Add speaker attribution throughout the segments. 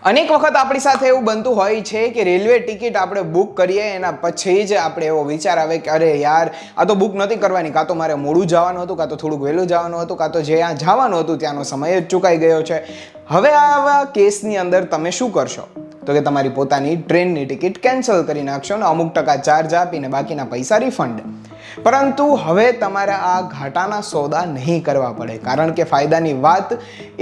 Speaker 1: અનેક વખત આપણી સાથે એવું બનતું હોય છે કે રેલવે ટિકિટ આપણે બુક કરીએ એના પછી જ આપણે એવો વિચાર આવે કે અરે યાર આ તો બુક નથી કરવાની, કાં તો મારે મોડું જવાનું હતું, કાં તો થોડુંક વહેલું જવાનું હતું, કાં તો જ્યાં જવાનું હતું ત્યાંનો સમય જ ચૂકાઈ ગયો છે. હવે આવા કેસની અંદર તમે શું કરશો? તો કે તમારી પોતાની ટ્રેનની ટિકિટ કેન્સલ કરી નાખશો ને અમુક ટકા ચાર્જ આપીને બાકીના પૈસા રિફંડ. પરંતુ હવે તમારે આ ઘાટાના સોદા નહીં કરવા પડે, કારણ કે ફાયદાની વાત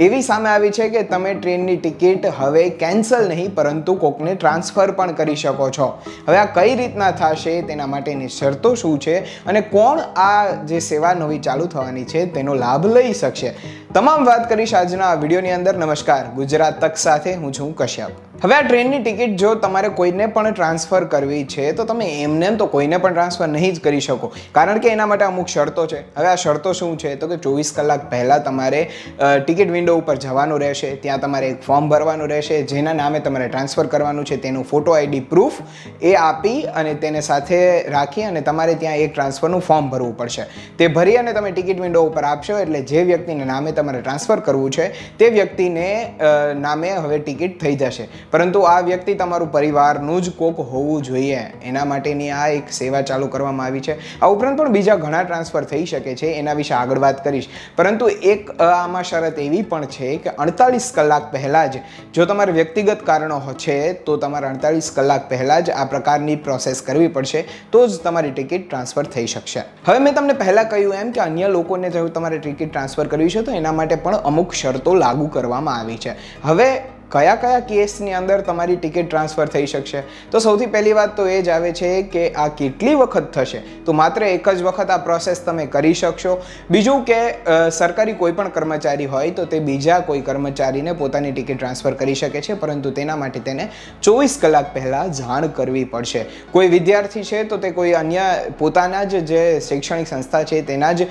Speaker 1: એવી સામે આવી છે કે તમે ટ્રેનની ટિકિટ હવે કેન્સલ નહીં પરંતુ કોકને ટ્રાન્સફર પણ કરી શકો છો. હવે આ કઈ રીતના થશે, તેના માટેની શરતો શું છે અને કોણ આ જે સેવા નવી ચાલુ થવાની છે તેનો લાભ લઈ શકશે, તમામ વાત કરીશ આજના આ વિડીયોની અંદર. નમસ્કાર, ગુજરાત તક સાથે હું છું કશ્યપ. હવે આ ટ્રેનની ટિકિટ જો તમારે કોઈને પણ ટ્રાન્સફર કરવી છે તો તમે એમને તો કોઈને પણ ટ્રાન્સફર નહીં જ કરી શકો, કારણ કે એના માટે અમુક શરતો છે. હવે આ શરતો શું છે તો કે 24 કલાક પહેલાં તમારે ટિકિટ વિન્ડો ઉપર જવાનું રહેશે, ત્યાં તમારે એક ફોર્મ ભરવાનું રહેશે, જેના નામે તમારે ટ્રાન્સફર કરવાનું છે તેનું ફોટો આઈડી પ્રૂફ એ આપી અને તેને સાથે રાખી અને તમારે ત્યાં એક ટ્રાન્સફરનું ફોર્મ ભરવું પડશે. તે ભરી અને તમે ટિકિટ વિન્ડો ઉપર આપશો એટલે જે વ્યક્તિને નામે તમારે ટ્રાન્સફર કરવું છે તે વ્યક્તિને નામે હવે ટિકિટ થઈ જશે. પરંતુ આ વ્યક્તિ તમારું પરિવારનું જ કોક હોવું જોઈએ, એના માટેની આ એક સેવા ચાલુ કરવામાં આવી છે. આ ઉપરાંત પણ બીજા ઘણા ટ્રાન્સફર થઈ શકે છે, એના વિશે આગળ વાત કરીશ. પરંતુ એક આમાં શરત એવી પણ છે કે 48 કલાક પહેલાં જ જો તમારે વ્યક્તિગત કારણો છે તો તમારે 48 કલાક પહેલાં જ આ પ્રકારની પ્રોસેસ કરવી પડશે, તો જ તમારી ટિકિટ ટ્રાન્સફર થઈ શકશે. હવે મેં તમને પહેલાં કહ્યું એમ કે અન્ય લોકોને જો તમારે ટિકિટ ટ્રાન્સફર કરવી છે તો એના માટે પણ અમુક શરતો લાગુ કરવામાં આવી છે. હવે કયા કયા કેસની અંદર તમારી ટિકિટ ટ્રાન્સફર થઈ શકશે? તો સૌથી પહેલી વાત તો એ જ આવે છે કે આ કેટલી વખત થશે? તો માત્ર એક જ વખત આ પ્રોસેસ તમે કરી શકશો. બીજું કે સરકારી કોઈ પણ કર્મચારી હોય તો તે બીજા કોઈ કર્મચારીને પોતાની ટિકિટ ટ્રાન્સફર કરી શકે છે, પરંતુ તેના માટે તેને 24 કલાક પહેલાં જાણ કરવી પડશે. કોઈ વિદ્યાર્થી છે તો તે કોઈ અન્ય પોતાના જ જે શૈક્ષણિક સંસ્થા છે તેના જ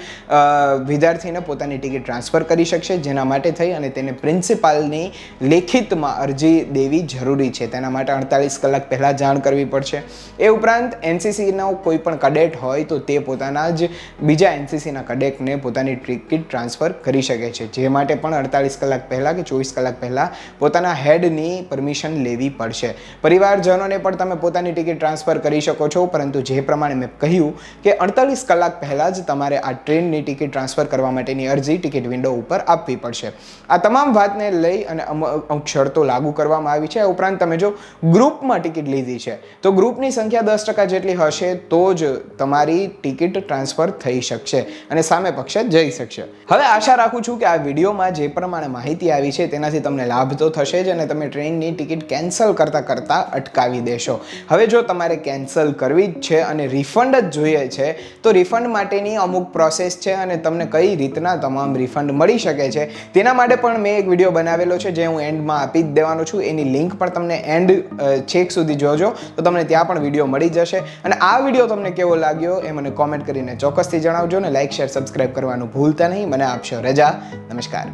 Speaker 1: વિદ્યાર્થીને પોતાની ટિકિટ ટ્રાન્સફર કરી શકશે, જેના માટે થઈ અને તેને પ્રિન્સિપાલની લેખિત અરજી દેવી જરૂરી છે. તેના માટે 48 કલાક પહેલાં જાણ કરવી પડશે. એ ઉપરાંત એનસીસીનો કોઈ પણ કડેટ હોય તો તે પોતાના જ બીજા એનસીસીના કડેટને પોતાની ટિકિટ ટ્રાન્સફર કરી શકે છે, જે માટે પણ 48 કલાક પહેલાં કે 24 કલાક પહેલાં પોતાના હેડની પરમિશન લેવી પડશે. પરિવારજનોને પણ તમે પોતાની ટિકિટ ટ્રાન્સફર કરી શકો છો, પરંતુ જે પ્રમાણે મેં કહ્યું કે 48 કલાક પહેલાં જ તમારે આ ટ્રેનની ટિકિટ ટ્રાન્સફર કરવા માટેની અરજી ટિકિટ વિન્ડો ઉપર આપવી પડશે. આ તમામ વાતને લઈ અને અમુક શરતો લાગુ કરવામાં આવી છે. આ ઉપરાંત તમે જો ગ્રુપમાં ટિકિટ લીધી છે તો ગ્રુપની સંખ્યા 10% જેટલી હશે તો જ તમારી ટિકિટ ટ્રાન્સફર થઈ શકશે અને સામે પક્ષે જઈ શકશે. હવે આશા રાખું છું કે આ વિડીયોમાં જે પ્રમાણે માહિતી આવી છે તેનાથી તમને લાભ તો થશે જ અને તમે ટ્રેનની ટિકિટ કેન્સલ કરતા અટકાવી દેશો. હવે જો તમારે કેન્સલ કરવી જ છે અને રિફંડ જ જોઈએ છે તો રિફંડ માટેની અમુક પ્રોસેસ છે અને તમને કઈ રીતના તમામ રિફંડ મળી શકે છે તેના માટે પણ મેં એક વિડીયો બનાવેલો છે, જે હું એન્ડમાં આપી જ દેવાનો છું. એની લિંક પણ તમને એન્ડ છેક સુધી જોજો તો તમને ત્યાં પણ વિડીયો મળી જશે. અને આ વિડીયો તમને કેવો લાગ્યો એ મને કોમેન્ટ કરીને ચોક્કસથી જણાવજો ને લાઇક, શેર, સબસ્ક્રાઇબ કરવાનું ભૂલતા નહીં. મને આપશો રજા. નમસ્કાર.